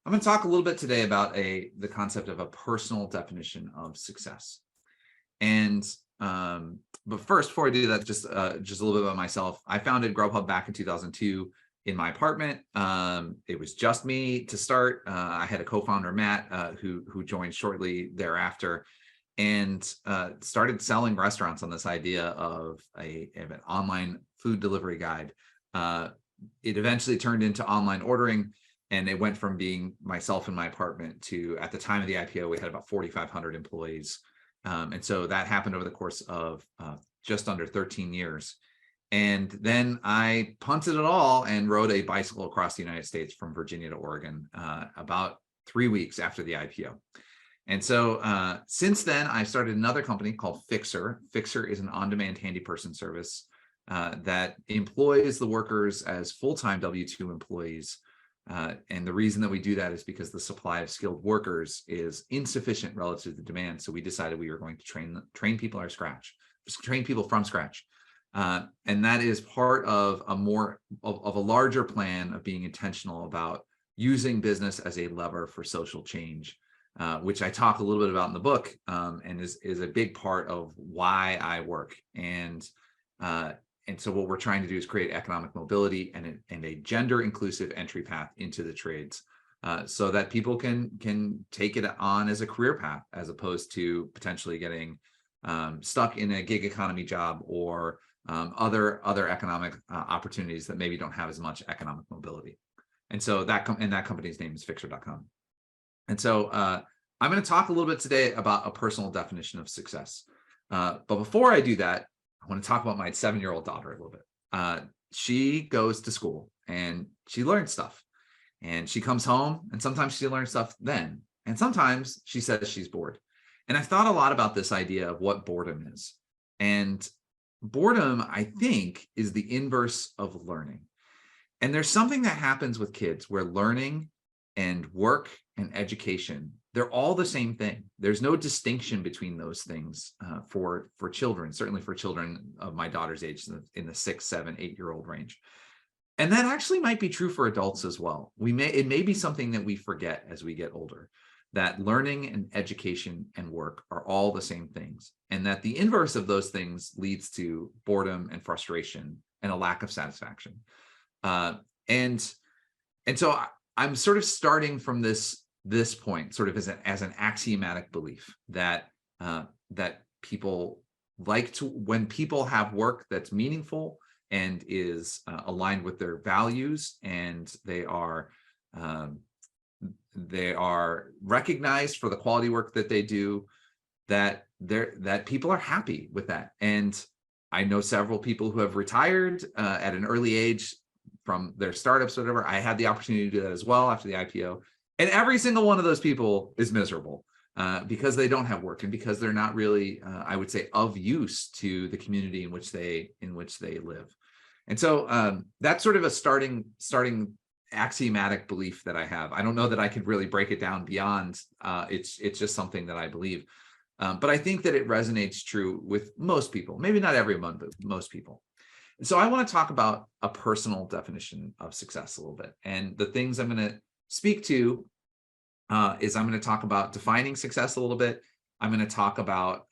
I'm going to talk a little bit today about the concept of a personal definition of success. And but first, before I do that, just a little bit about myself. I founded Grubhub back in 2002 in my apartment. It was just me to start. I had a co-founder, Matt, who joined shortly thereafter, and started selling restaurants on this idea of an online food delivery guide. It eventually turned into online ordering. And it went from being myself in my apartment to, at the time of the IPO, we had about 4,500 employees. And so that happened over the course of just under 13 years. And then I punted it all and rode a bicycle across the United States from Virginia to Oregon about 3 weeks after the IPO. And so since then, I started another company called Fixer. Fixer is an on-demand handy person service that employs the workers as full-time W-2 employees. And the reason that we do that is because the supply of skilled workers is insufficient relative to demand. So we decided we were going to train people from scratch. And that is part of a larger plan of being intentional about using business as a lever for social change, which I talk a little bit about in the book, and is a big part of why I work. And so what we're trying to do is create economic mobility and a gender inclusive entry path into the trades, so that people can take it on as a career path, as opposed to potentially getting stuck in a gig economy job or other economic opportunities that maybe don't have as much economic mobility. And so that company's name is Fixer.com. And so I'm going to talk a little bit today about a personal definition of success. But before I do that, I want to talk about my 7-year-old daughter a little bit. She goes to school and she learns stuff, and she comes home and sometimes she learns stuff then. And sometimes she says she's bored. And I thought a lot about this idea of what boredom is. And boredom, I think, is the inverse of learning. And there's something that happens with kids where learning and work and education, they're all the same thing. There's no distinction between those things for children, certainly for children of my daughter's age, in the 6, 7, 8-year-old range. And that actually might be true for adults as well. It may be something that we forget as we get older, that learning and education and work are all the same things, and that the inverse of those things leads to boredom and frustration and a lack of satisfaction. And so I'm sort of starting from this point, sort of as an axiomatic belief that people like to, when people have work that's meaningful and is aligned with their values, and they are recognized for the quality work that they do, that people are happy with that. And I know several people who have retired at an early age from their startups or whatever. I had the opportunity to do that as well after the IPO. And every single one of those people is miserable because they don't have work, and because they're not really, I would say, of use to the community in which they live. And so that's sort of a starting axiomatic belief that I have. I don't know that I could really break it down beyond. It's just something that I believe. But I think that it resonates true with most people, maybe not everyone, but most people. And so I want to talk about a personal definition of success a little bit. And the things I'm going to speak to is I'm going to talk about defining success a little bit. I'm going to talk about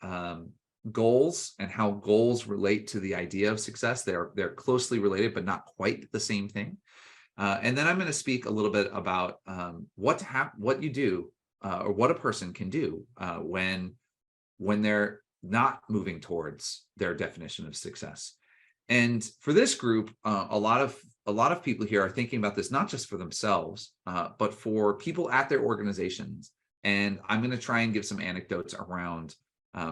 goals and how goals relate to the idea of success. They're closely related, but not quite the same thing. And then I'm going to speak a little bit about what you do or what a person can do when they're not moving towards their definition of success. And for this group, a lot of people here are thinking about this not just for themselves, but for people at their organizations. And I'm going to try and give some anecdotes around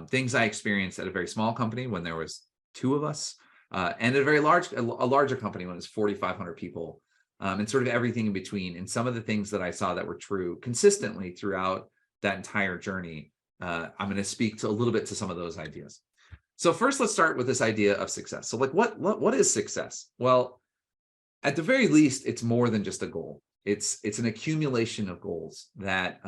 things I experienced at a very small company when there was 2 of us, and at a larger company when it was 4,500 people, and sort of everything in between. And some of the things that I saw that were true consistently throughout that entire journey, I'm going to speak to a little bit to some of those ideas. So first, let's start with this idea of success. So like, what is success? Well, at the very least, it's more than just a goal. It's an accumulation of goals that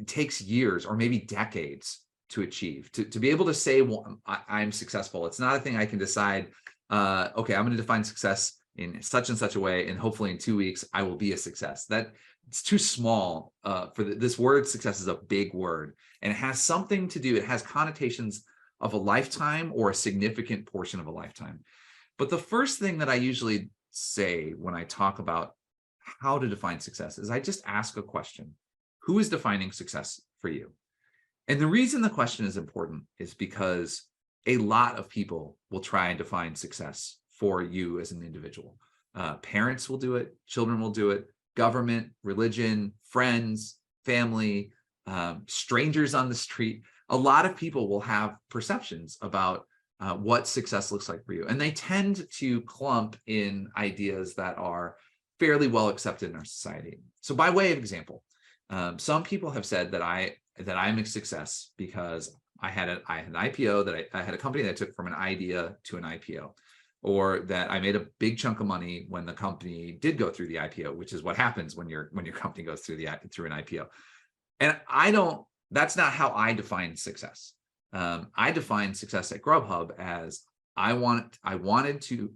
takes years or maybe decades to achieve. To be able to say, well, I'm successful. It's not a thing I can decide, okay, I'm going to define success in such and such a way, and hopefully in 2 weeks I will be a success. That it's too small for this word. Success is a big word, and it has something to do. It has connotations of a lifetime or a significant portion of a lifetime. But the first thing that I usually say when I talk about how to define success is I just ask a question: who is defining success for you? And the reason the question is important is because a lot of people will try and define success for you as an individual. Parents will do it, children will do it, government, religion, friends, family, strangers on the street. A lot of people will have perceptions about what success looks like for you. And they tend to clump in ideas that are fairly well accepted in our society. So by way of example, some people have said that I'm a success because I had an IPO, that I had a company that took from an idea to an IPO, or that I made a big chunk of money when the company did go through the IPO, which is what happens when your company goes through an IPO. And that's not how I define success. I define success at Grubhub as I wanted to,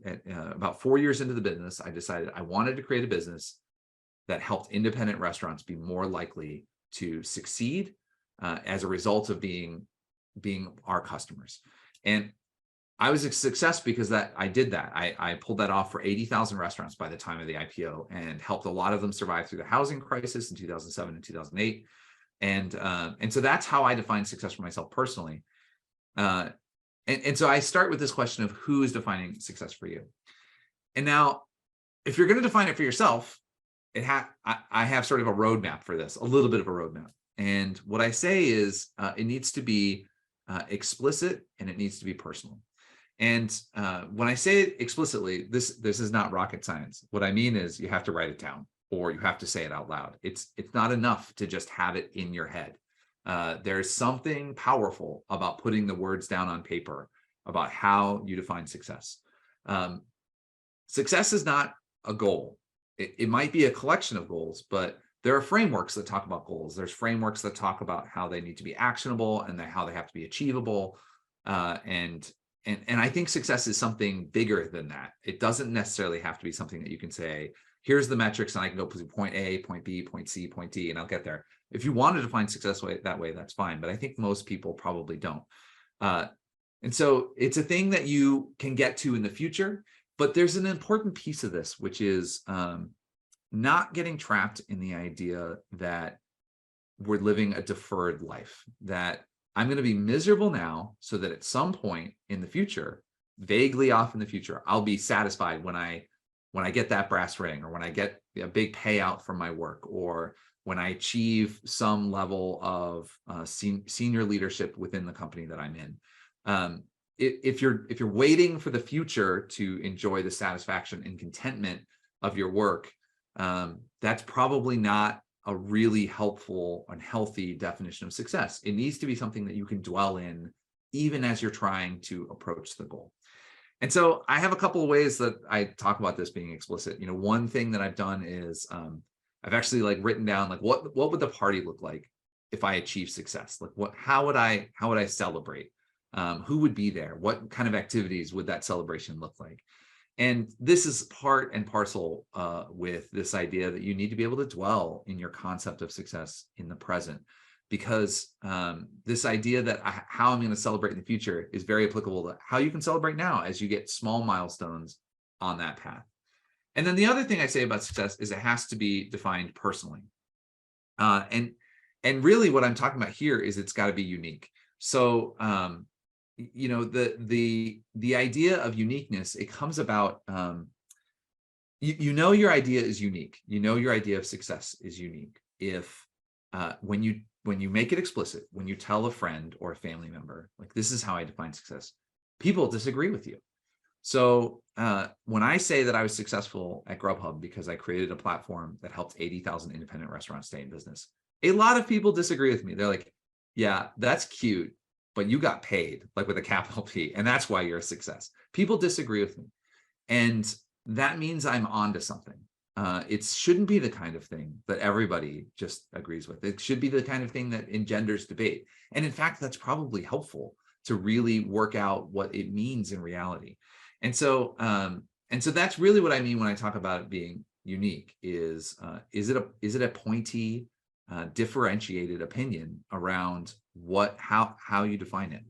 about 4 years into the business, I decided I wanted to create a business that helped independent restaurants be more likely to succeed as a result of being our customers. And I was a success because I did that. I pulled that off for 80,000 restaurants by the time of the IPO, and helped a lot of them survive through the housing crisis in 2007 and 2008. And so that's how I define success for myself personally. And so I start with this question of who is defining success for you. And now, if you're going to define it for yourself, I have sort of a roadmap for this, a little bit of a roadmap. And what I say is it needs to be explicit, and it needs to be personal. And when I say it explicitly, this is not rocket science. What I mean is you have to write it down, or you have to say it out loud. It's not enough to just have it in your head. There's something powerful about putting the words down on paper about how you define success. Success is not a goal. It might be a collection of goals, but there are frameworks that talk about goals. There's frameworks that talk about how they need to be actionable and how they have to be achievable. And I think success is something bigger than that. It doesn't necessarily have to be something that you can say, here's the metrics, and I can go to point A, point B, point C, point D, and I'll get there. If you want to define success that way, that's fine. But I think most people probably don't. And so it's a thing that you can get to in the future. But there's an important piece of this, which is not getting trapped in the idea that we're living a deferred life, that I'm going to be miserable now so that at some point in the future, vaguely off in the future, I'll be satisfied when I get that brass ring, or when I get a big payout from my work, or when I achieve some level of senior leadership within the company that I'm in. If you're waiting for the future to enjoy the satisfaction and contentment of your work, that's probably not a really helpful and healthy definition of success. It needs to be something that you can dwell in even as you're trying to approach the goal. And so I have a couple of ways that I talk about this being explicit. One thing that I've done is I've actually written down what would the party look like if I achieve success? How would I celebrate? Who would be there? What kind of activities would that celebration look like? And this is part and parcel with this idea that you need to be able to dwell in your concept of success in the present, because this idea that how I'm going to celebrate in the future is very applicable to how you can celebrate now as you get small milestones on that path. And then the other thing I say about success is it has to be defined personally. And really what I'm talking about here is it's got to be unique. So the idea of uniqueness, it comes about, your idea is unique. Your idea of success is unique if when you make it explicit, when you tell a friend or a family member, this is how I define success, people disagree with you. So when I say that I was successful at Grubhub because I created a platform that helped 80,000 independent restaurants stay in business, a lot of people disagree with me. They're like, yeah, that's cute, but you got paid, with a capital P, and that's why you're a success. People disagree with me. And that means I'm onto something. It shouldn't be the kind of thing that everybody just agrees with. It should be the kind of thing that engenders debate. And in fact, that's probably helpful to really work out what it means in reality. And so and so that's really what I mean when I talk about it being unique. Is it a pointy, differentiated opinion around how you define it?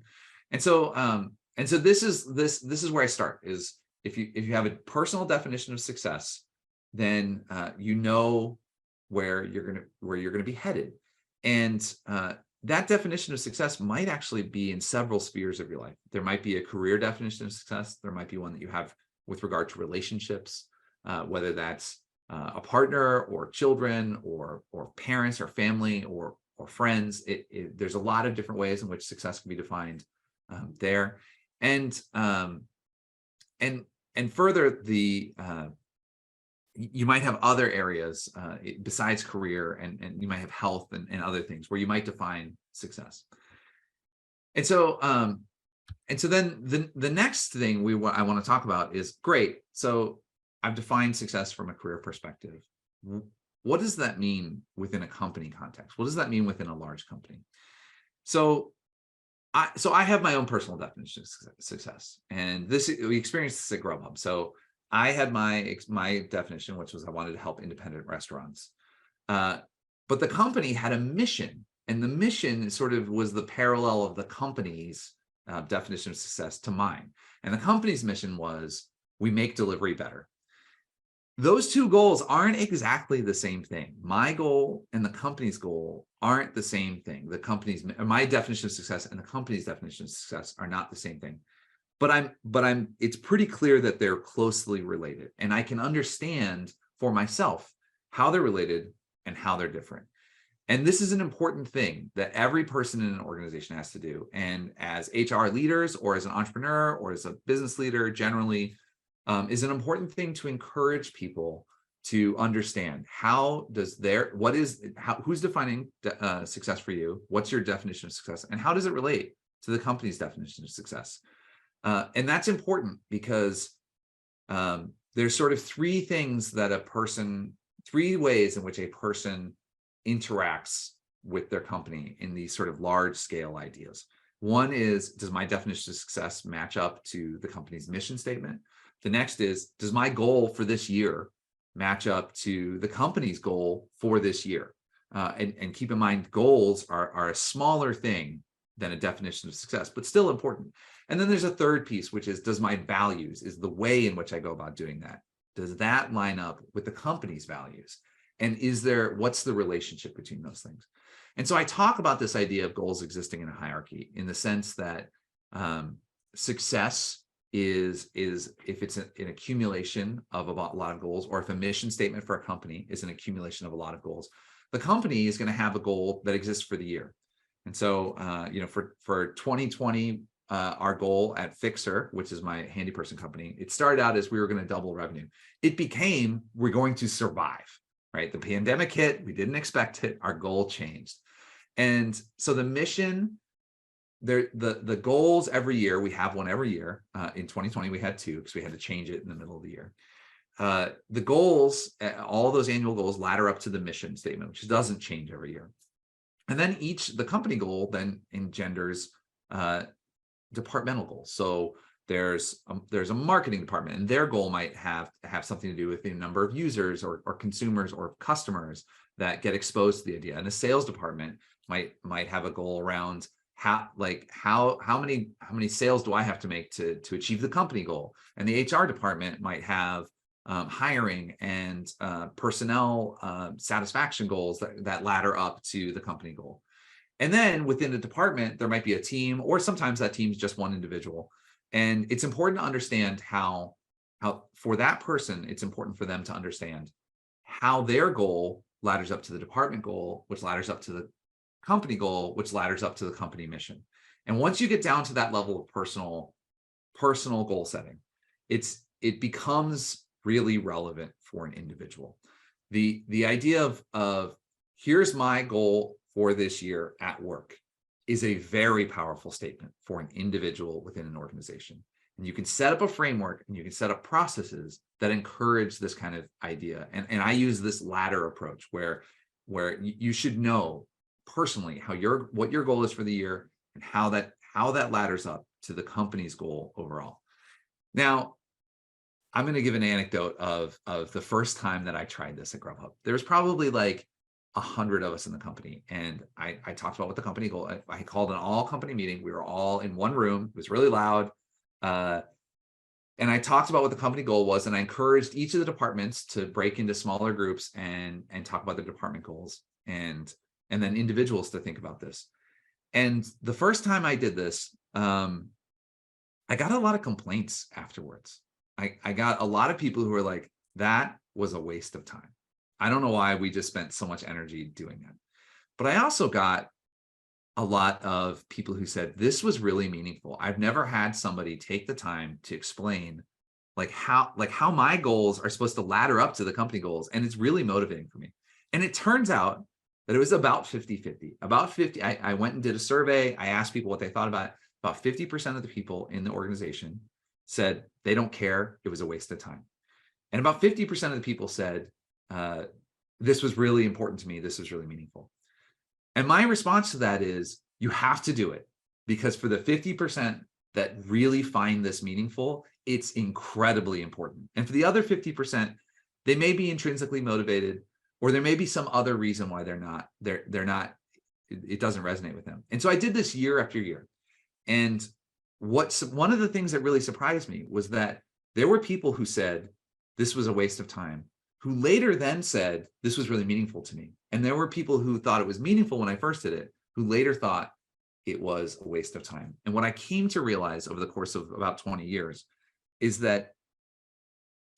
And so this is where I start. Is if you have a personal definition of success, then you know where you're gonna be headed, and that definition of success might actually be in several spheres of your life. There might be a career definition of success. There might be one that you have with regard to relationships, whether that's a partner or children or parents or family or friends. There's a lot of different ways in which success can be defined there, and further, you might have other areas besides career, and you might have health and other things where you might define success. And so then the next thing I want to talk about is, great, so I've defined success from a career perspective. What does that mean within a company context? What does that mean within a large company? So I have my own personal definition of success, and we experienced this at Grubhub. So I had my definition, which was I wanted to help independent restaurants. But the company had a mission, and the mission sort of was the parallel of the company's definition of success to mine. And the company's mission was, we make delivery better. Those two goals aren't exactly the same thing. My goal and the company's goal aren't the same thing. My definition of success and the company's definition of success are not the same thing. But it's pretty clear that they're closely related, and I can understand for myself how they're related and how they're different. And this is an important thing that every person in an organization has to do. And as HR leaders, or as an entrepreneur, or as a business leader generally, is an important thing to encourage people to understand who's defining success for you, what's your definition of success, and how does it relate to the company's definition of success. And that's important because there's sort of three ways in which a person interacts with their company in these sort of large scale ideas. One is, does my definition of success match up to the company's mission statement? The next is, does my goal for this year match up to the company's goal for this year? And keep in mind, goals are a smaller thing than a definition of success, but still important. And then there's a third piece, which is, does my values, is the way in which I go about doing that, does that line up with the company's values? And what's the relationship between those things? And so I talk about this idea of goals existing in a hierarchy, in the sense that success is if it's an accumulation of a lot of goals, or if a mission statement for a company is an accumulation of a lot of goals, the company is going to have a goal that exists for the year. And so, for 2020, our goal at Fixer, which is my handy person company, it started out as we were going to double revenue. It became, we're going to survive, right? The pandemic hit, we didn't expect it, our goal changed. And so the mission, the goals every year, we have one every year. In 2020, we had two because we had to change it in the middle of the year. The goals, all those annual goals, ladder up to the mission statement, which doesn't change every year. And then the company goal then engenders departmental goals. So there's a marketing department, and their goal might have something to do with the number of users or consumers or customers that get exposed to the idea. And a sales department might have a goal around how many sales do I have to make to achieve the company goal. And the HR department might have hiring and personnel satisfaction goals that ladder up to the company goal. And then within the department, there might be a team, or sometimes that team is just one individual. And it's important to understand how for that person, it's important for them to understand how their goal ladders up to the department goal, which ladders up to the company goal, which ladders up to the company mission. And once you get down to that level of personal goal setting, it becomes really relevant for an individual. The idea of here's my goal for this year at work is a very powerful statement for an individual within an organization. And you can set up a framework, and you can set up processes that encourage this kind of idea. And I use this ladder approach where you should know personally what your goal is for the year, and how that ladders up to the company's goal overall. Now, I'm going to give an anecdote of the first time that I tried this at Grubhub. There was probably like 100 of us in the company, and I talked about what the company goal. I called an all company meeting. We were all in one room. It was really loud, and I talked about what the company goal was, and I encouraged each of the departments to break into smaller groups and talk about their department goals, and then individuals to think about this. And the first time I did this, I got a lot of complaints afterwards. I got a lot of people who were like, that was a waste of time. I don't know why we just spent so much energy doing that. But I also got a lot of people who said, this was really meaningful. I've never had somebody take the time to explain how my goals are supposed to ladder up to the company goals. And it's really motivating for me. And it turns out that it was about 50-50. About 50, I went and did a survey. I asked people what they thought about it. About 50% of the people in the organization said they don't care, it was a waste of time. And about 50% of the people said, this was really important to me, this was really meaningful. And my response to that is, you have to do it, because for the 50% that really find this meaningful, it's incredibly important. And for the other 50%, they may be intrinsically motivated, or there may be some other reason why they're not, it doesn't resonate with them. And so I did this year after year. And one of the things that really surprised me was that there were people who said this was a waste of time, who later then said this was really meaningful to me. And there were people who thought it was meaningful when I first did it, who later thought it was a waste of time. And what I came to realize over the course of about 20 years is that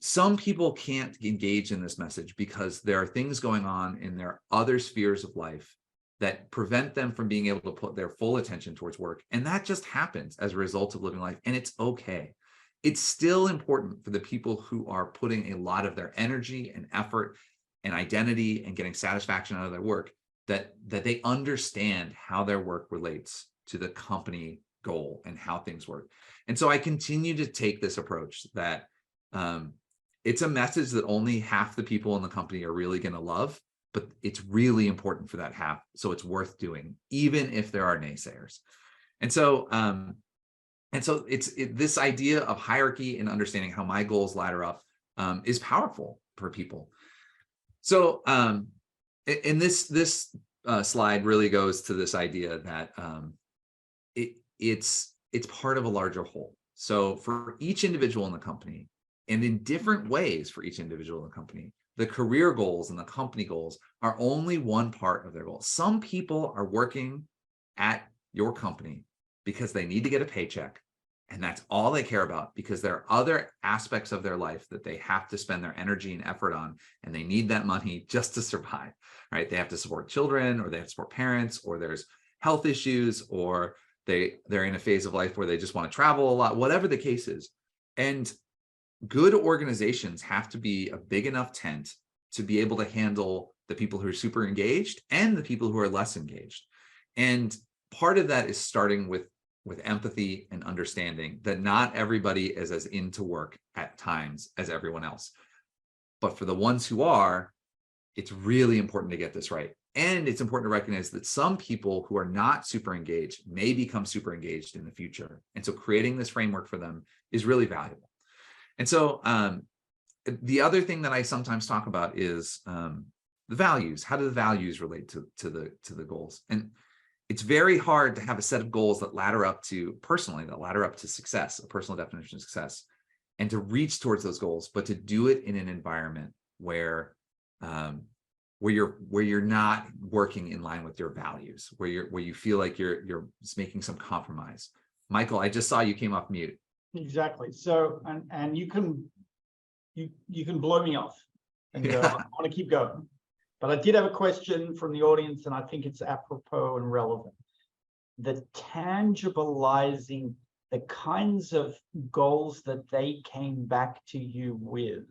some people can't engage in this message because there are things going on in their other spheres of life that prevent them from being able to put their full attention towards work. And that just happens as a result of living life. And it's okay. It's still important for the people who are putting a lot of their energy and effort and identity and getting satisfaction out of their work, that they understand how their work relates to the company goal and how things work. And so I continue to take this approach that it's a message that only half the people in the company are really going to love, but it's really important for that half. So it's worth doing, even if there are naysayers. And so this idea of hierarchy and understanding how my goals ladder up is powerful for people. So in this slide really goes to this idea that it's part of a larger whole. So for each individual in the company, and in different ways for each individual in the company, the career goals and the company goals are only one part of their goals. Some people are working at your company because they need to get a paycheck, and that's all they care about, because there are other aspects of their life that they have to spend their energy and effort on, and they need that money just to survive, right? They have to support children, or they have to support parents, or there's health issues, or they're in a phase of life where they just want to travel a lot, whatever the case is. And good organizations have to be a big enough tent to be able to handle the people who are super engaged and the people who are less engaged. And part of that is starting with empathy and understanding that not everybody is as into work at times as everyone else. But for the ones who are, it's really important to get this right. And it's important to recognize that some people who are not super engaged may become super engaged in the future. And so creating this framework for them is really valuable. And so the other thing that I sometimes talk about is the values. How do the values relate to the goals? And it's very hard to have a set of goals that ladder up to success, a personal definition of success, and to reach towards those goals, but to do it in an environment where you're not working in line with your values, where you feel like you're making some compromise. Michael, I just saw you came off mute. Exactly. So, and you can blow me off and go, I want to keep going. But I did have a question from the audience, and I think it's apropos and relevant. The tangibilizing the kinds of goals that they came back to you with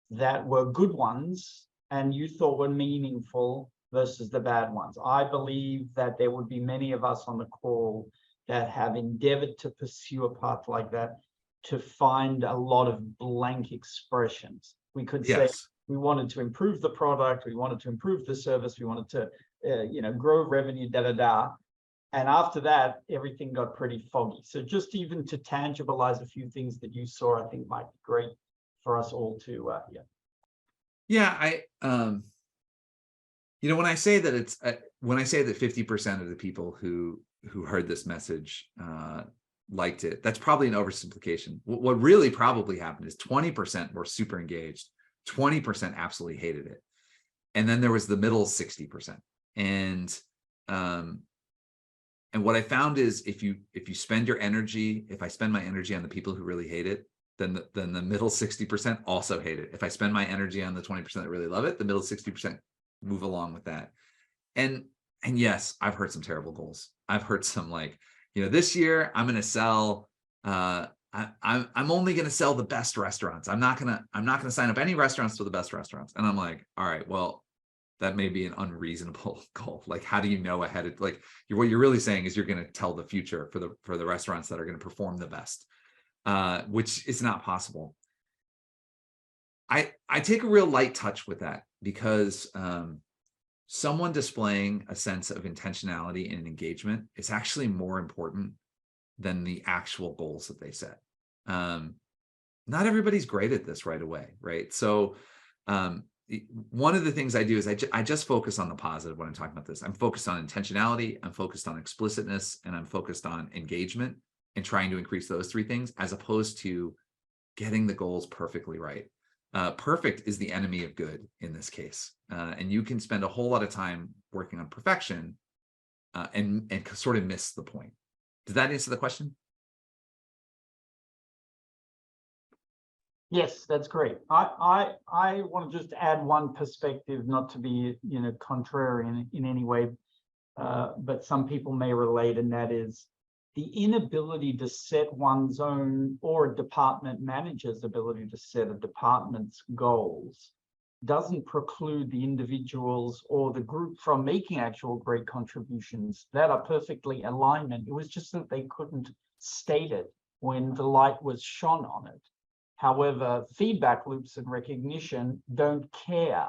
that were good ones and you thought were meaningful versus the bad ones. I believe that there would be many of us on the call that have endeavored to pursue a path like that, to find a lot of blank expressions. We could say we wanted to improve the product, we wanted to improve the service, we wanted to grow revenue, And after that, everything got pretty foggy. So just even to tangibilize a few things that you saw, I think might be great for us all to, Yeah, when I say that when I say that 50% of the people who heard this message liked it, that's probably an oversimplification. What really probably happened is 20% were super engaged, 20% absolutely hated it, and then there was the middle 60%. And what I found is if you spend your energy, if I spend my energy on the people who really hate it, then the middle 60% also hate it. If I spend my energy on the 20% that really love it, the middle 60% move along with that. And yes, I've heard some terrible goals. I've heard some like, this year I'm going to sell. I'm only going to sell the best restaurants. I'm not going to sign up any restaurants to the best restaurants. And I'm like, all right, well, that may be an unreasonable goal. Like, how do you know ahead of, like, what you're really saying is you're going to tell the future for the restaurants that are going to perform the best, which is not possible. I take a real light touch with that because someone displaying a sense of intentionality and engagement is actually more important than the actual goals that they set. Not everybody's great at this right away, right? So one of the things I do is I just focus on the positive when I'm talking about this. I'm focused on intentionality, I'm focused on explicitness, and I'm focused on engagement and trying to increase those three things as opposed to getting the goals perfectly right. Perfect is the enemy of good in this case. And you can spend a whole lot of time working on perfection and sort of miss the point. Does that answer the question? Yes, that's great. I want to just add one perspective, not to be contrarian in any way, but some people may relate, and that is the inability to set one's own or a department manager's ability to set a department's goals doesn't preclude the individuals or the group from making actual great contributions that are perfectly alignment. It was just that they couldn't state it when the light was shone on it. However, feedback loops and recognition don't care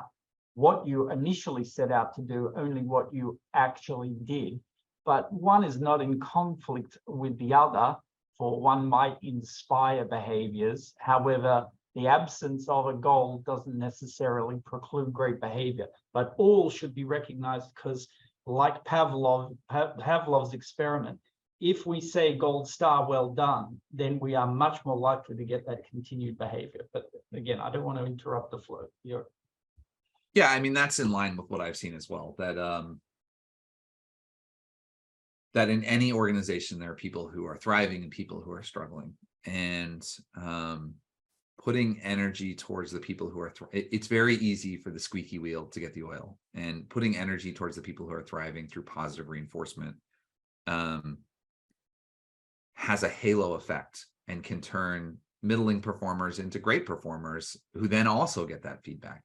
what you initially set out to do, only what you actually did. But one is not in conflict with the other, for one might inspire behaviors. However, the absence of a goal doesn't necessarily preclude great behavior, but all should be recognized because, like Pavlov's experiment, if we say gold star, well done, then we are much more likely to get that continued behavior. But again, I don't want to interrupt the flow. Yeah, I mean, that's in line with what I've seen as well, that in any organization, there are people who are thriving and people who are struggling. And putting energy towards the people who are it's very easy for the squeaky wheel to get the oil, and putting energy towards the people who are thriving through positive reinforcement has a halo effect and can turn middling performers into great performers who then also get that feedback.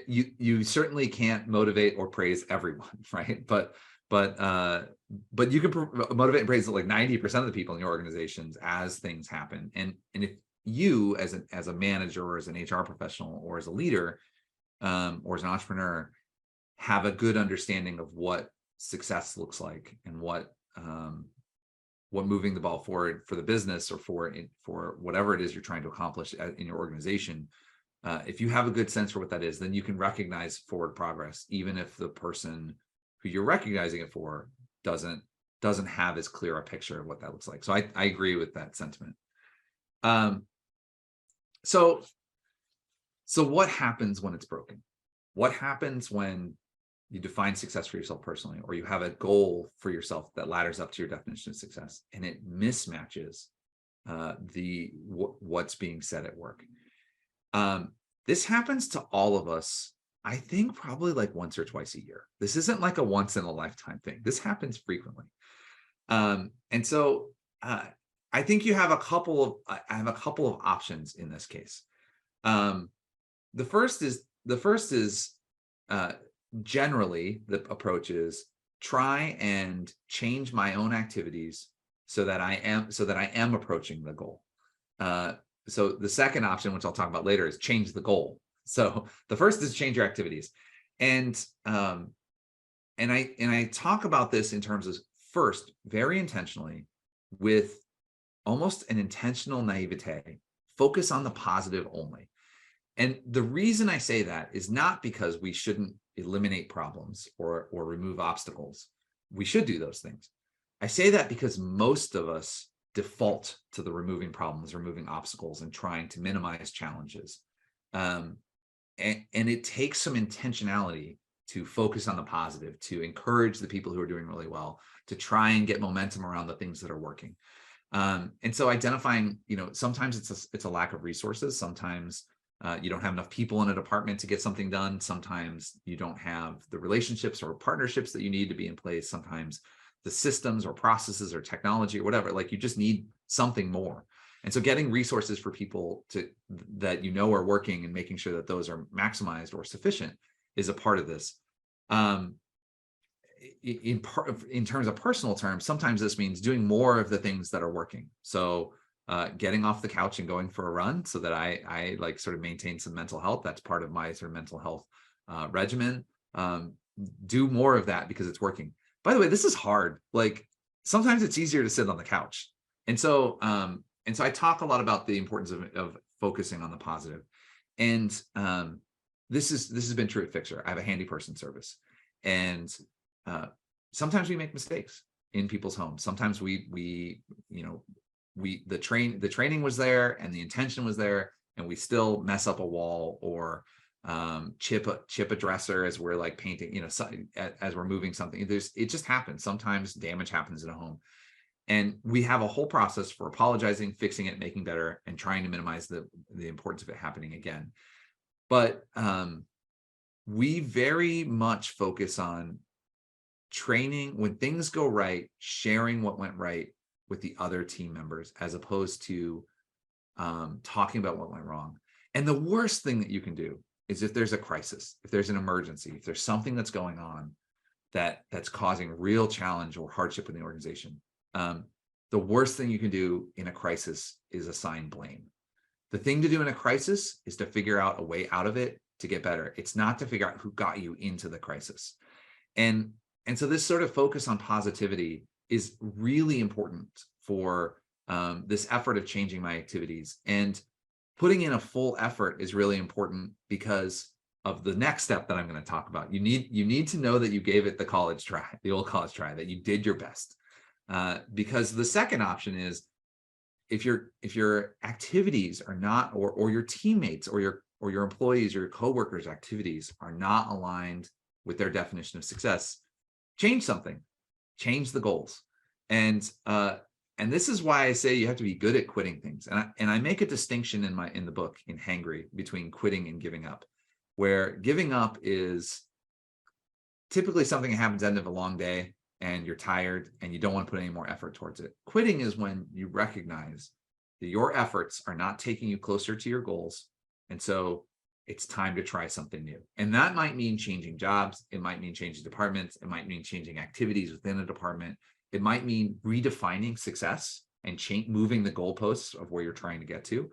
You certainly can't motivate or praise everyone, right? But you can motivate and praise like 90% of the people in your organizations as things happen. And if you as a manager or as an HR professional or as a leader or as an entrepreneur have a good understanding of what success looks like and what moving the ball forward for the business or for whatever it is you're trying to accomplish in your organization, if you have a good sense for what that is, then you can recognize forward progress, even if the person who you're recognizing it for doesn't have as clear a picture of what that looks like. So I agree with that sentiment. So what happens when it's broken? What happens when you define success for yourself personally, or you have a goal for yourself that ladders up to your definition of success, and it mismatches what's being said at work? This happens to all of us, I think, probably like once or twice a year. This isn't like a once in a lifetime thing. This happens frequently. And so I think I have a couple of options in this case. The first is generally the approach is try and change my own activities so that I am approaching the goal. So the second option, which I'll talk about later, is change the goal. So the first is change your activities. And and I talk about this in terms of, first, very intentionally, with almost an intentional naivete, focus on the positive only. And the reason I say that is not because we shouldn't eliminate problems or remove obstacles. We should do those things. I say that because most of us default to the removing problems, removing obstacles, and trying to minimize challenges. And it takes some intentionality to focus on the positive, to encourage the people who are doing really well, to try and get momentum around the things that are working. And so identifying, sometimes it's a lack of resources. Sometimes you don't have enough people in a department to get something done. Sometimes you don't have the relationships or partnerships that you need to be in place. Sometimes the systems or processes or technology or whatever, like you just need something more. And so getting resources for people that are working and making sure that those are maximized or sufficient is a part of this. In terms of personal terms, sometimes this means doing more of the things that are working. So getting off the couch and going for a run so that I like sort of maintain some mental health. That's part of my sort of mental health regimen. Do more of that because it's working. By the way, this is hard. Like sometimes it's easier to sit on the couch. And so I talk a lot about the importance of focusing on the positive. And this has been true at Fixer. I have a handy person service. And sometimes we make mistakes in people's homes. Sometimes the training was there and the intention was there, and we still mess up a wall or chip a dresser as we're like painting, as we're moving something. It just happens. Sometimes damage happens in a home. And we have a whole process for apologizing, fixing it, making better, and trying to minimize the importance of it happening again. But we very much focus on training when things go right, sharing what went right with the other team members, as opposed to talking about what went wrong. And the worst thing that you can do is if there's a crisis, if there's an emergency, if there's something that's going on that's causing real challenge or hardship in the organization, the worst thing you can do in a crisis is assign blame. The thing to do in a crisis is to figure out a way out of it to get better. It's not to figure out who got you into the crisis. And so this sort of focus on positivity is really important for this effort of changing my activities. And putting in a full effort is really important because of the next step that I'm going to talk about. You need to know that you gave it the old college try, that you did your best. Because the second option is if your activities are not, or your teammates or your employees or your coworkers' activities are not aligned with their definition of success, change something, change the goals. And this is why I say you have to be good at quitting things. And I make a distinction in the book in Hangry between quitting and giving up, where giving up is typically something that happens at the end of a long day and you're tired and you don't want to put any more effort towards it. Quitting is when you recognize that your efforts are not taking you closer to your goals. And so it's time to try something new. And that might mean changing jobs. It might mean changing departments. It might mean changing activities within a department. It might mean redefining success and moving the goalposts of where you're trying to get to.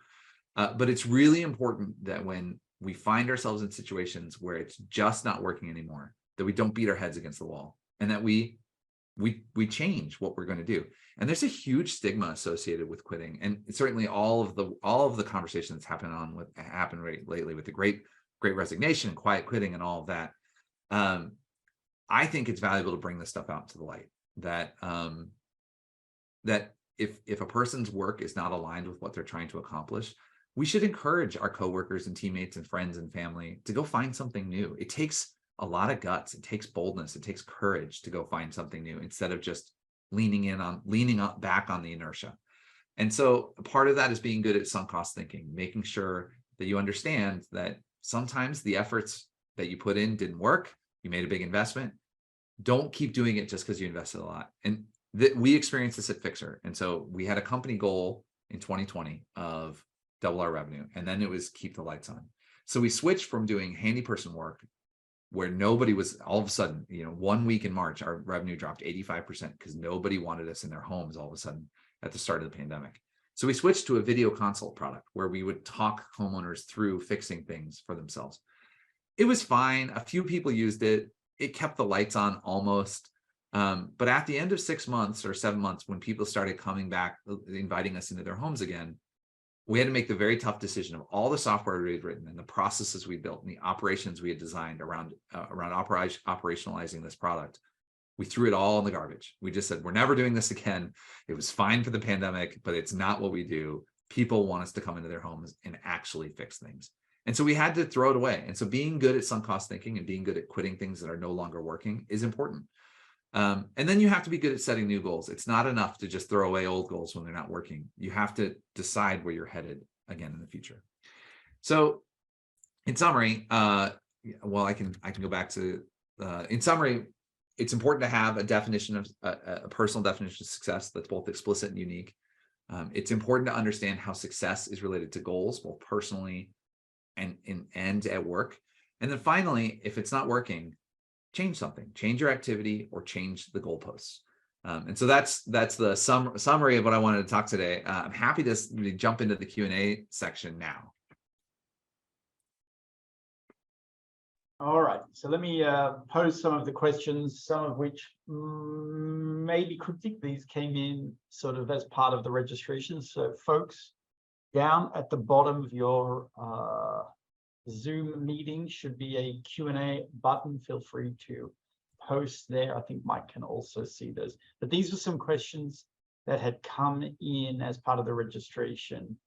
But it's really important that when we find ourselves in situations where it's just not working anymore, that we don't beat our heads against the wall, and that we change what we're going to do. And there's a huge stigma associated with quitting, and certainly all of the conversations that's happened lately with the great resignation and quiet quitting and all of that. I think it's valuable to bring this stuff out to the light, that if a person's work is not aligned with what they're trying to accomplish, we should encourage our coworkers and teammates and friends and family to go find something new. It takes a lot of guts. It takes boldness. It takes courage to go find something new instead of just leaning back on the inertia. And so part of that is being good at sunk cost thinking, making sure that you understand that sometimes the efforts that you put in didn't work. You made a big investment. Don't keep doing it just because you invested a lot. And we experienced this at Fixer. And so we had a company goal in 2020 of double our revenue. And then it was keep the lights on. So we switched from doing handy person work, where nobody was, all of a sudden, 1 week in March, our revenue dropped 85% because nobody wanted us in their homes all of a sudden at the start of the pandemic. So we switched to a video consult product where we would talk homeowners through fixing things for themselves. It was fine. A few people used it. it kept the lights on almost. But at the end of 6 months or 7 months, when people started coming back, inviting us into their homes again, we had to make the very tough decision of all the software we had written and the processes we built and the operations we had designed around operationalizing this product. We threw it all in the garbage. We just said, we're never doing this again. It was fine for the pandemic, but it's not what we do. People want us to come into their homes and actually fix things. And so we had to throw it away. And so being good at sunk cost thinking and being good at quitting things that are no longer working is important. And then you have to be good at setting new goals. It's not enough to just throw away old goals when they're not working. You have to decide where you're headed again in the future. So in summary, well, I can go back to, in summary, it's important to have a definition of a personal definition of success that's both explicit and unique. It's important to understand how success is related to goals, both personally and at work. And then finally, if it's not working, change something, change your activity or change the goalposts. And so that's the summary of what I wanted to talk today. I'm happy to jump into the Q&A section now. All right, so let me pose some of the questions, some of which maybe critique. These came in sort of as part of the registration. So folks, down at the bottom of your Zoom meeting should be a Q&A button. Feel free to post there. I think Mike can also see those. But these are some questions that had come in as part of the registration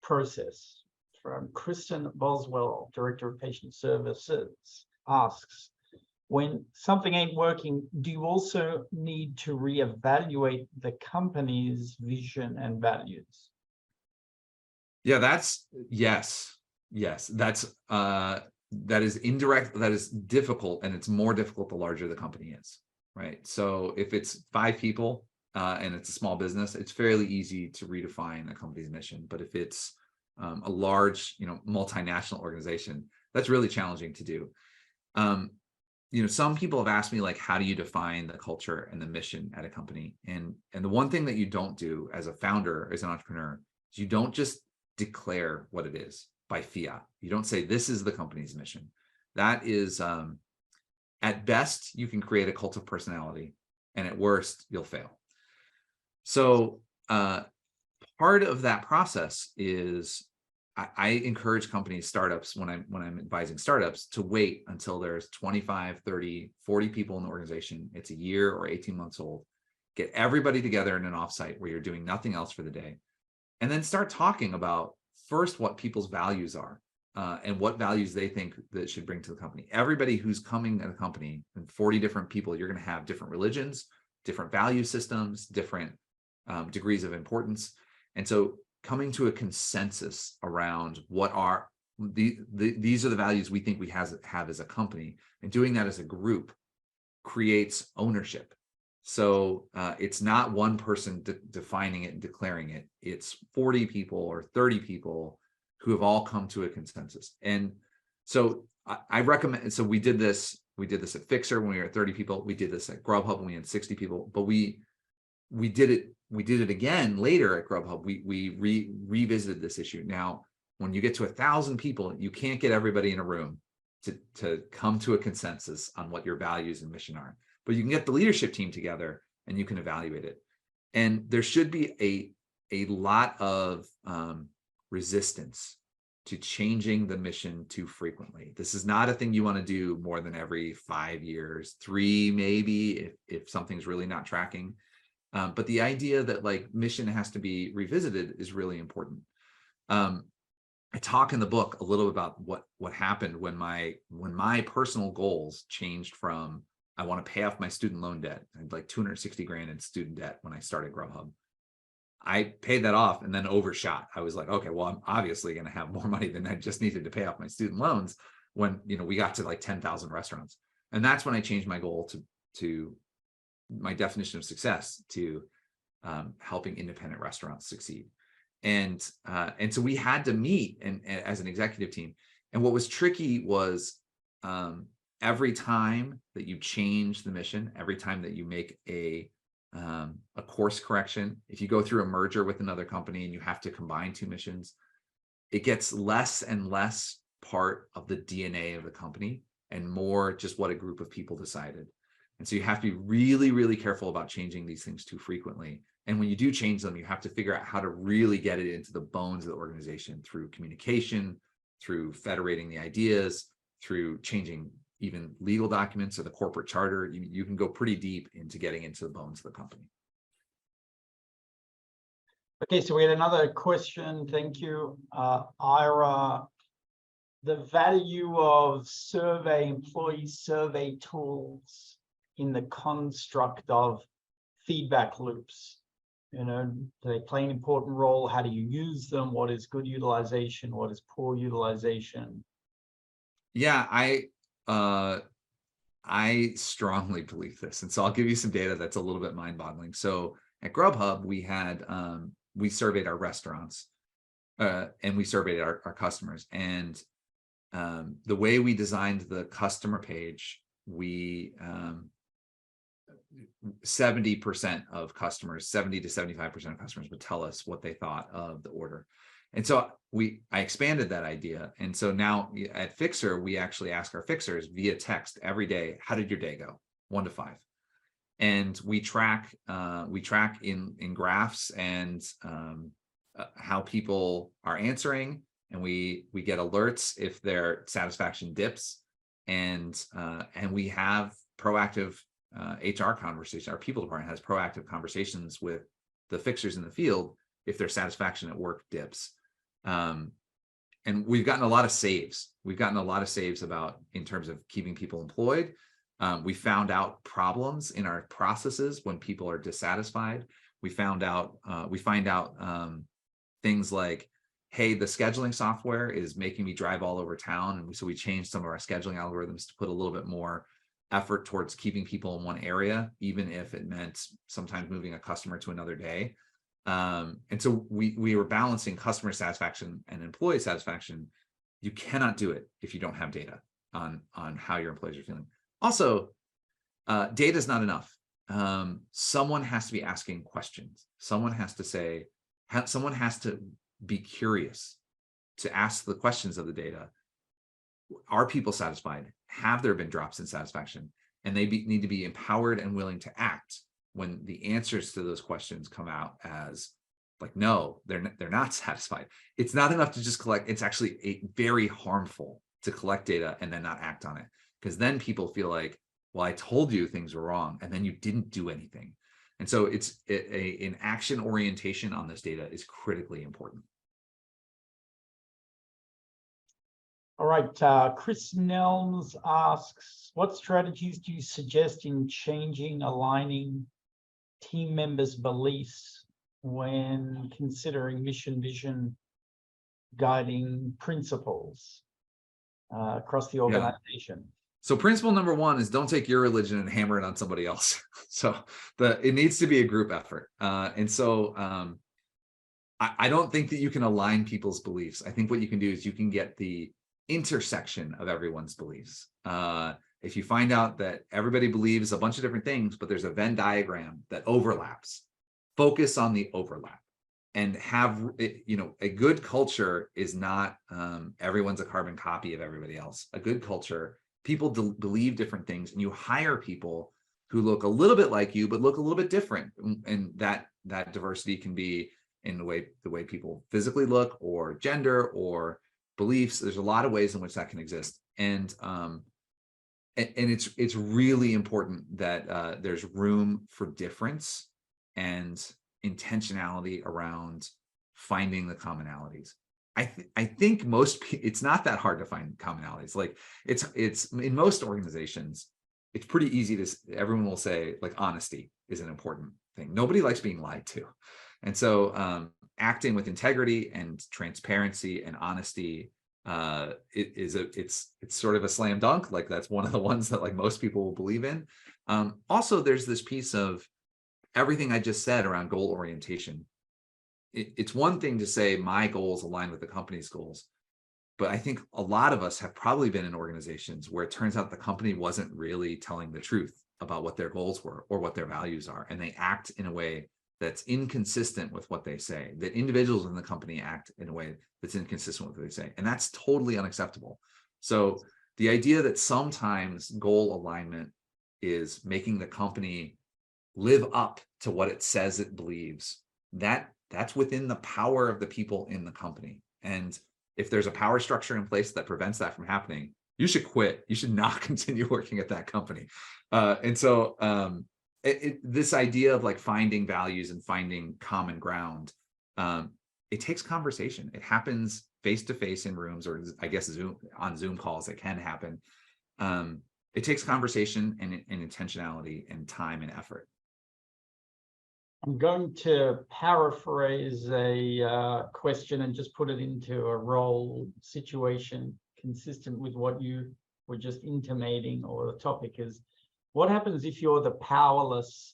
process. From Kristen Boswell, Director of Patient Services, asks, when something ain't working, do you also need to reevaluate the company's vision and values? Yeah, that's yes. That's that is indirect, that is difficult, and it's more difficult the larger the company is, right? So if it's 5 people and it's a small business, it's fairly easy to redefine a company's mission. But if it's a large, multinational organization, that's really challenging to do. Some people have asked me, like, how do you define the culture and the mission at a company? And the one thing that you don't do as a founder, as an entrepreneur, is you don't just declare what it is by fiat. You don't say, this is the company's mission. That is, at best, you can create a cult of personality, and at worst, you'll fail. So, part of that process is I encourage companies, startups, when I'm advising startups, to wait until there's 25, 30, 40 people in the organization. It's a year or 18 months old. Get everybody together in an offsite where you're doing nothing else for the day. And then start talking about first what people's values are and what values they think that should bring to the company. Everybody who's coming to the company, and 40 different people, you're going to have different religions, different value systems, different degrees of importance. And so coming to a consensus around what are these are the values we think we have as a company, and doing that as a group creates ownership. So it's not one person defining it and declaring it. It's 40 people or 30 people who have all come to a consensus. And so I recommend, so we did this at Fixer when we were at 30 people. We did this at Grubhub when we had 60 people, but we did it again later at Grubhub. We revisited this issue. Now, when you get to 1,000 people, you can't get everybody in a room to come to a consensus on what your values and mission are. But you can get the leadership team together and you can evaluate it. And there should be a lot of resistance to changing the mission too frequently. This is not a thing you want to do more than every 5 years, 3 maybe, if something's really not tracking. But the idea that, like, mission has to be revisited is really important. I talk in the book a little about what happened when my personal goals changed from, I want to pay off my student loan debt. I had like 260 grand in student debt when I started Grubhub. I paid that off and then overshot. I was like, okay, well, I'm obviously going to have more money than I just needed to pay off my student loans when, we got to like 10,000 restaurants. And that's when I changed my goal to my definition of success to helping independent restaurants succeed. And so we had to meet and as an executive team. And what was tricky was every time that you change the mission, every time that you make a course correction, if you go through a merger with another company and you have to combine 2 missions, it gets less and less part of the DNA of the company. and more just what a group of people decided. And so you have to be really, really careful about changing these things too frequently. And when you do change them, you have to figure out how to really get it into the bones of the organization through communication, through federating the ideas, through changing even legal documents or the corporate charter. You can go pretty deep into getting into the bones of the company. Okay, so we had another question. Thank you, Ira. The value of employee survey tools in the construct of feedback loops. Do they play an important role? How do you use them? What is good utilization? What is poor utilization? Yeah, I strongly believe this. And so I'll give you some data that's a little bit mind-boggling. So at Grubhub, we surveyed our restaurants and we surveyed our customers. And the way we designed the customer page, 70% of customers, 70 to 75% of customers would tell us what they thought of the order. And so I expanded that idea. And so now at Fixer, we actually ask our fixers via text every day, how did your day go? 1 to 5. And we track in graphs and how people are answering, and we get alerts if their satisfaction dips, and we have proactive HR conversation. Our people department has proactive conversations with the fixers in the field if their satisfaction at work dips. And we've gotten a lot of saves. We've gotten a lot of saves in terms of keeping people employed. We found out problems in our processes when people are dissatisfied. We find out things like, hey, the scheduling software is making me drive all over town. And so we changed some of our scheduling algorithms to put a little bit more effort towards keeping people in one area, even if it meant sometimes moving a customer to another day. And so we were balancing customer satisfaction and employee satisfaction. You cannot do it if you don't have data on how your employees are feeling. Also, data is not enough. Someone has to be asking questions. Someone has to be curious to ask the questions of the data. Are people satisfied? Have there been drops in satisfaction? And they need to be empowered and willing to act when the answers to those questions come out as like, no, they're not satisfied. It's not enough to just collect. It's actually very harmful to collect data and then not act on it, because then people feel like, well, I told you things were wrong and then you didn't do anything. And so an action orientation on this data is critically important. All right, Chris Nelms asks, what strategies do you suggest in changing, aligning team members' beliefs when considering mission, vision, guiding principles across the organization? Yeah. So principle number 1 is don't take your religion and hammer it on somebody else. So it needs to be a group effort. And so I don't think that you can align people's beliefs. I think what you can do is you can get the intersection of everyone's beliefs. If you find out that everybody believes a bunch of different things, but there's a Venn diagram that overlaps, focus on the overlap and have, a good culture is not everyone's a carbon copy of everybody else. A good culture, people believe different things, and you hire people who look a little bit like you, but look a little bit different. And that diversity can be in the way people physically look, or gender, or beliefs. There's a lot of ways in which that can exist. And it's really important that there's room for difference and intentionality around finding the commonalities. I think it's not that hard to find commonalities. Like it's in most organizations, it's pretty easy everyone will say like honesty is an important thing. Nobody likes being lied to. And so acting with integrity and transparency and honesty, it's sort of a slam dunk. Like that's one of the ones that like most people will believe in. Also, there's this piece of everything I just said around goal orientation. It's one thing to say my goals align with the company's goals, but I think a lot of us have probably been in organizations where it turns out the company wasn't really telling the truth about what their goals were or what their values are, and they act in a way that's inconsistent with what they say, that individuals in the company act in a way that's inconsistent with what they say. And that's totally unacceptable. So the idea that sometimes goal alignment is making the company live up to what it says it believes, that's within the power of the people in the company. And if there's a power structure in place that prevents that from happening, you should quit. You should not continue working at that company. And so this idea of like finding values and finding common ground, it takes conversation. It happens face to face in rooms, or I guess Zoom calls. It can happen. It takes conversation and intentionality and time and effort. I'm going to paraphrase a question and just put it into a role situation consistent with what you were just intimating, or the topic is, what happens if you're the powerless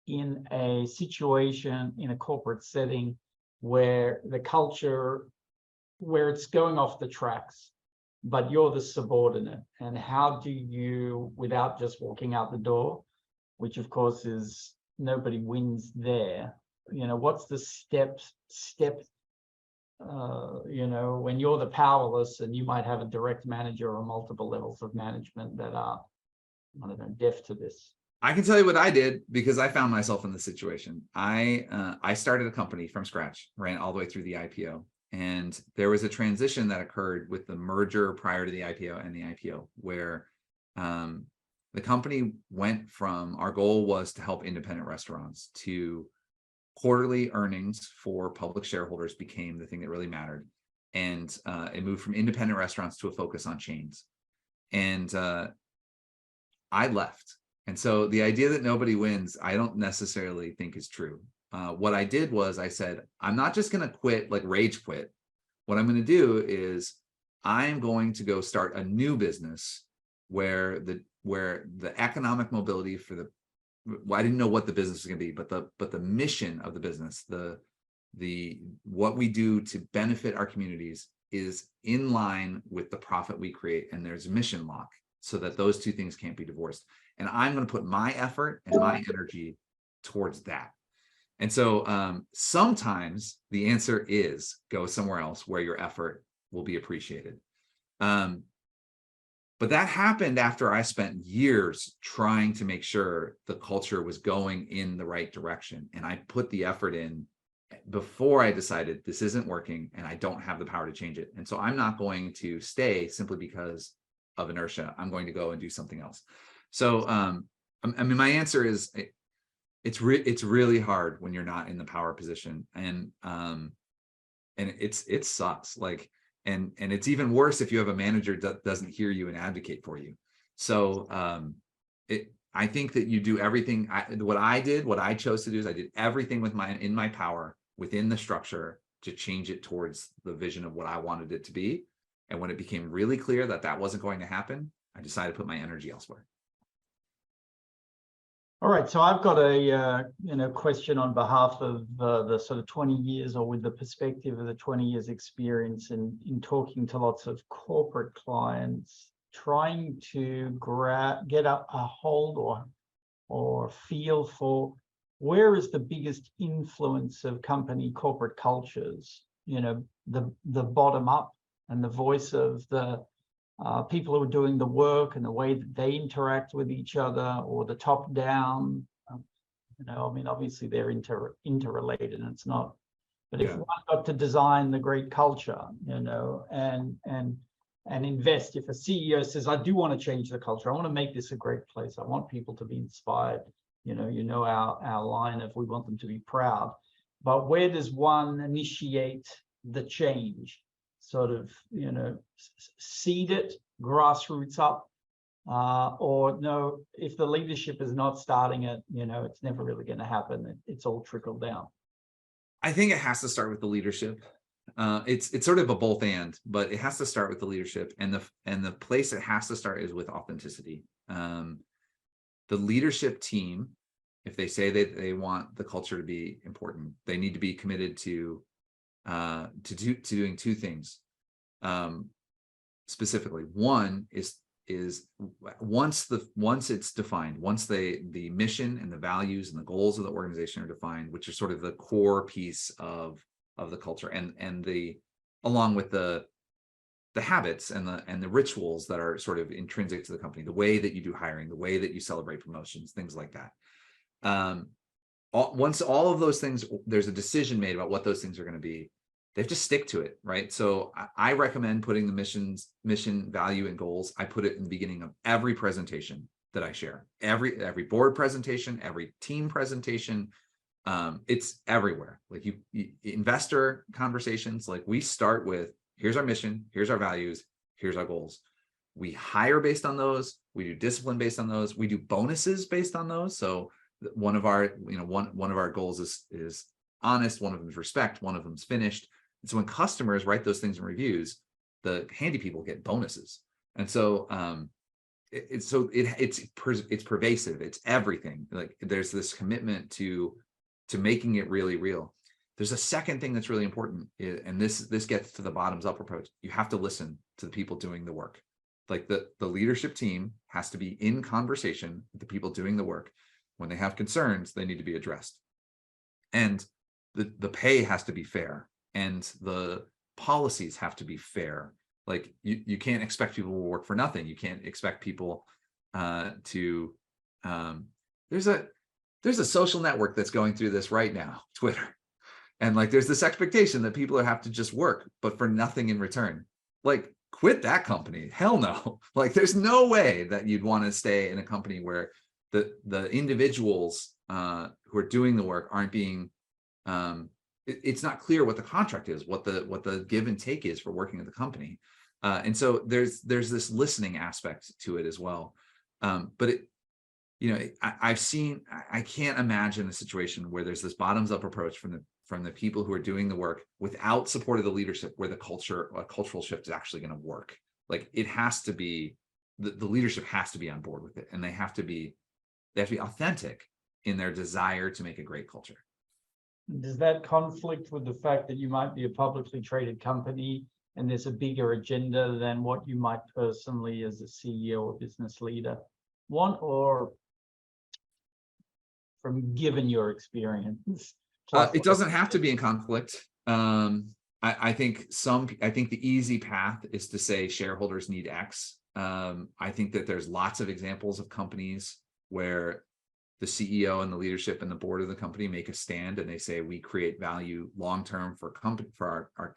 in a situation in a corporate setting where the culture, where it's going off the tracks, but you're the subordinate? And how do you, without just walking out the door, which of course is, nobody wins there, what's the step, when you're the powerless and you might have a direct manager or multiple levels of management that are, I don't know, deaf to this? I can tell you what I did, because I found myself in this situation. I started a company from scratch, ran all the way through the IPO. And there was a transition that occurred with the merger prior to the IPO and the IPO, where the company went from, our goal was to help independent restaurants, to quarterly earnings for public shareholders became the thing that really mattered. And it moved from independent restaurants to a focus on chains. And I left. And so the idea that nobody wins, I don't necessarily think is true. What I did was I said, I'm not just going to quit, like rage quit. What I'm going to do is I'm going to go start a new business where the economic mobility for I didn't know what the business was going to be, but the mission of the business, what we do to benefit our communities is in line with the profit we create. And there's mission lock, so that those two things can't be divorced. And I'm going to put my effort and my energy towards that. And so sometimes the answer is go somewhere else where your effort will be appreciated. But that happened after I spent years trying to make sure the culture was going in the right direction. And I put the effort in before I decided this isn't working and I don't have the power to change it. And so I'm not going to stay simply because of inertia. I'm going to go and do something else. So, I mean, my answer is it's really hard when you're not in the power position, and it sucks. Like, and it's even worse if you have a manager that doesn't hear you and advocate for you. So, I think that you do everything. What I chose to do is I did everything in my power within the structure to change it towards the vision of what I wanted it to be. And when it became really clear that that wasn't going to happen, I decided to put my energy elsewhere. All right, so I've got a question on behalf of the sort of 20 years, or with the perspective of the 20 years experience in talking to lots of corporate clients, trying to get a hold or feel for where is the biggest influence of company corporate cultures, the bottom up and the voice of the people who are doing the work and the way that they interact with each other, or the top down. I mean, obviously they're interrelated, and it's not. But if one got to design the great culture, and invest, if a CEO says, I do want to change the culture, I want to make this a great place, I want people to be inspired, our line of, we want them to be proud. But where does one initiate the change? Sort of, seed it, grassroots up, or no, if the leadership is not starting it, it's never really going to happen. It's all trickled down. I think it has to start with the leadership. It's sort of a both and, but it has to start with the leadership, and the place it has to start is with authenticity. The leadership team, if they say that they want the culture to be important, they need to be committed to doing two things. Specifically, one is once it's defined, once the mission and the values and the goals of the organization are defined, which are sort of the core piece of the culture, and along with the the habits and the rituals that are sort of intrinsic to the company, the way that you do hiring, the way that you celebrate promotions, things like that. Once all of those things, there's a decision made about what those things are going to be, they have to stick to it, right? So I recommend putting the mission, value, and goals. I put it in the beginning of every presentation that I share, every board presentation, every team presentation. It's everywhere. Like you investor conversations, like we start with, here's our mission, here's our values, here's our goals. We hire based on those. We do discipline based on those. We do bonuses based on those. So one of our, one of our goals is honest. One of them is respect. One of them is finished. And so when customers write those things in reviews, the handy people get bonuses. And so it's pervasive. It's everything. Like there's this commitment to making it really real. There's a second thing that's really important, and this gets to the bottoms up approach. You have to listen to the people doing the work. Like the leadership team has to be in conversation with the people doing the work. When they have concerns, they need to be addressed. And the pay has to be fair, and the policies have to be fair. Like you can't expect people to work for nothing. You can't expect people to there's a social network that's going through this right now, Twitter. And like there's this expectation that people have to just work, but for nothing in return. Like quit that company. Hell no. Like there's no way that you'd want to stay in a company where the individuals who are doing the work aren't being it's not clear what the contract is, what the give and take is for working at the company. And so there's this listening aspect to it as well. But I can't imagine a situation where there's this bottoms up approach from the people who are doing the work without support of the leadership, where a cultural shift is actually going to work. Like it has to be, the leadership has to be on board with it, and they have to be authentic in their desire to make a great culture. Does that conflict with the fact that you might be a publicly traded company and there's a bigger agenda than what you might personally, as a CEO or business leader, want, or from given your experience? It doesn't have to be in conflict. I think the easy path is to say shareholders need X. I think that there's lots of examples of companies where the CEO and the leadership and the board of the company make a stand and they say, we create value long-term for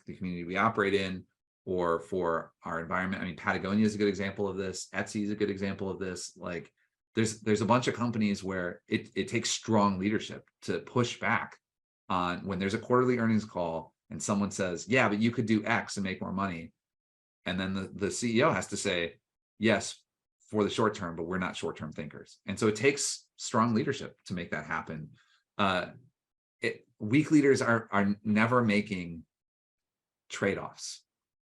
the community we operate in, or for our environment. I mean, Patagonia is a good example of this. Etsy is a good example of this. Like there's a bunch of companies where it takes strong leadership to push back on when there's a quarterly earnings call and someone says, yeah, but you could do X and make more money. And then the CEO has to say, yes, for the short term, but we're not short-term thinkers. And so it takes strong leadership to make that happen. Weak leaders are never making trade-offs.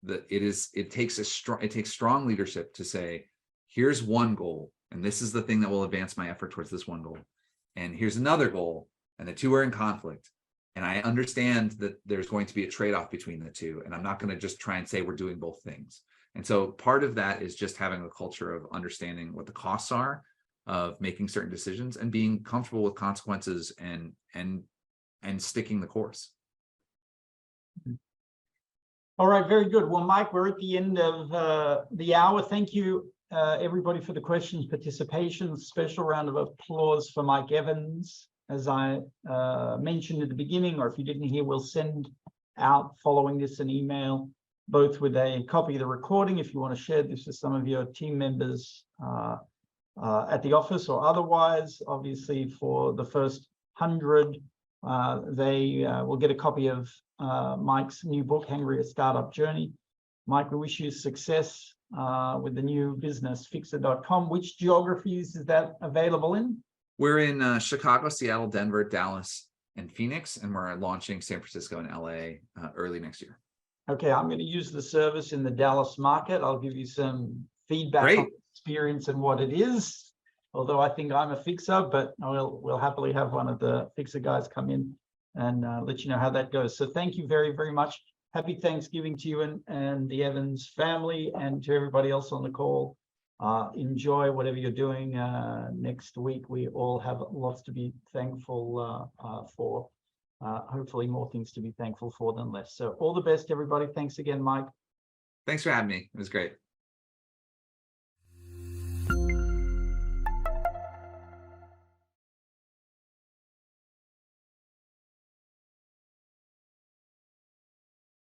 It takes strong leadership to say, here's one goal, and this is the thing that will advance my effort towards this one goal. And here's another goal, and the two are in conflict. And I understand that there's going to be a trade-off between the two. And I'm not going to just try and say we're doing both things. And so part of that is just having a culture of understanding what the costs are of making certain decisions and being comfortable with consequences and sticking the course. All right, very good. Well, Mike, we're at the end of the hour. Thank you, everybody, for the questions, participation. Special round of applause for Mike Evans. As I mentioned at the beginning, or if you didn't hear, we'll send out following this an email, both with a copy of the recording if you want to share this with some of your team members at the office or otherwise. Obviously, for the first 100, they will get a copy of Mike's new book, Hungry, A Startup Journey. Mike, we wish you success with the new business, Fixer.com. Which geographies is that available in? We're in Chicago, Seattle, Denver, Dallas, and Phoenix, and we're launching San Francisco and LA early next year. Okay, I'm going to use the service in the Dallas market. I'll give you some feedback on the experience and what it is. Although I think I'm a fixer, but we'll happily have one of the fixer guys come in and let you know how that goes. So thank you very, very much. Happy Thanksgiving to you and the Evans family, and to everybody else on the call. Enjoy whatever you're doing next week. We all have lots to be thankful for. Hopefully more things to be thankful for than less. So all the best, everybody. Thanks again, Mike. Thanks for having me. It was great.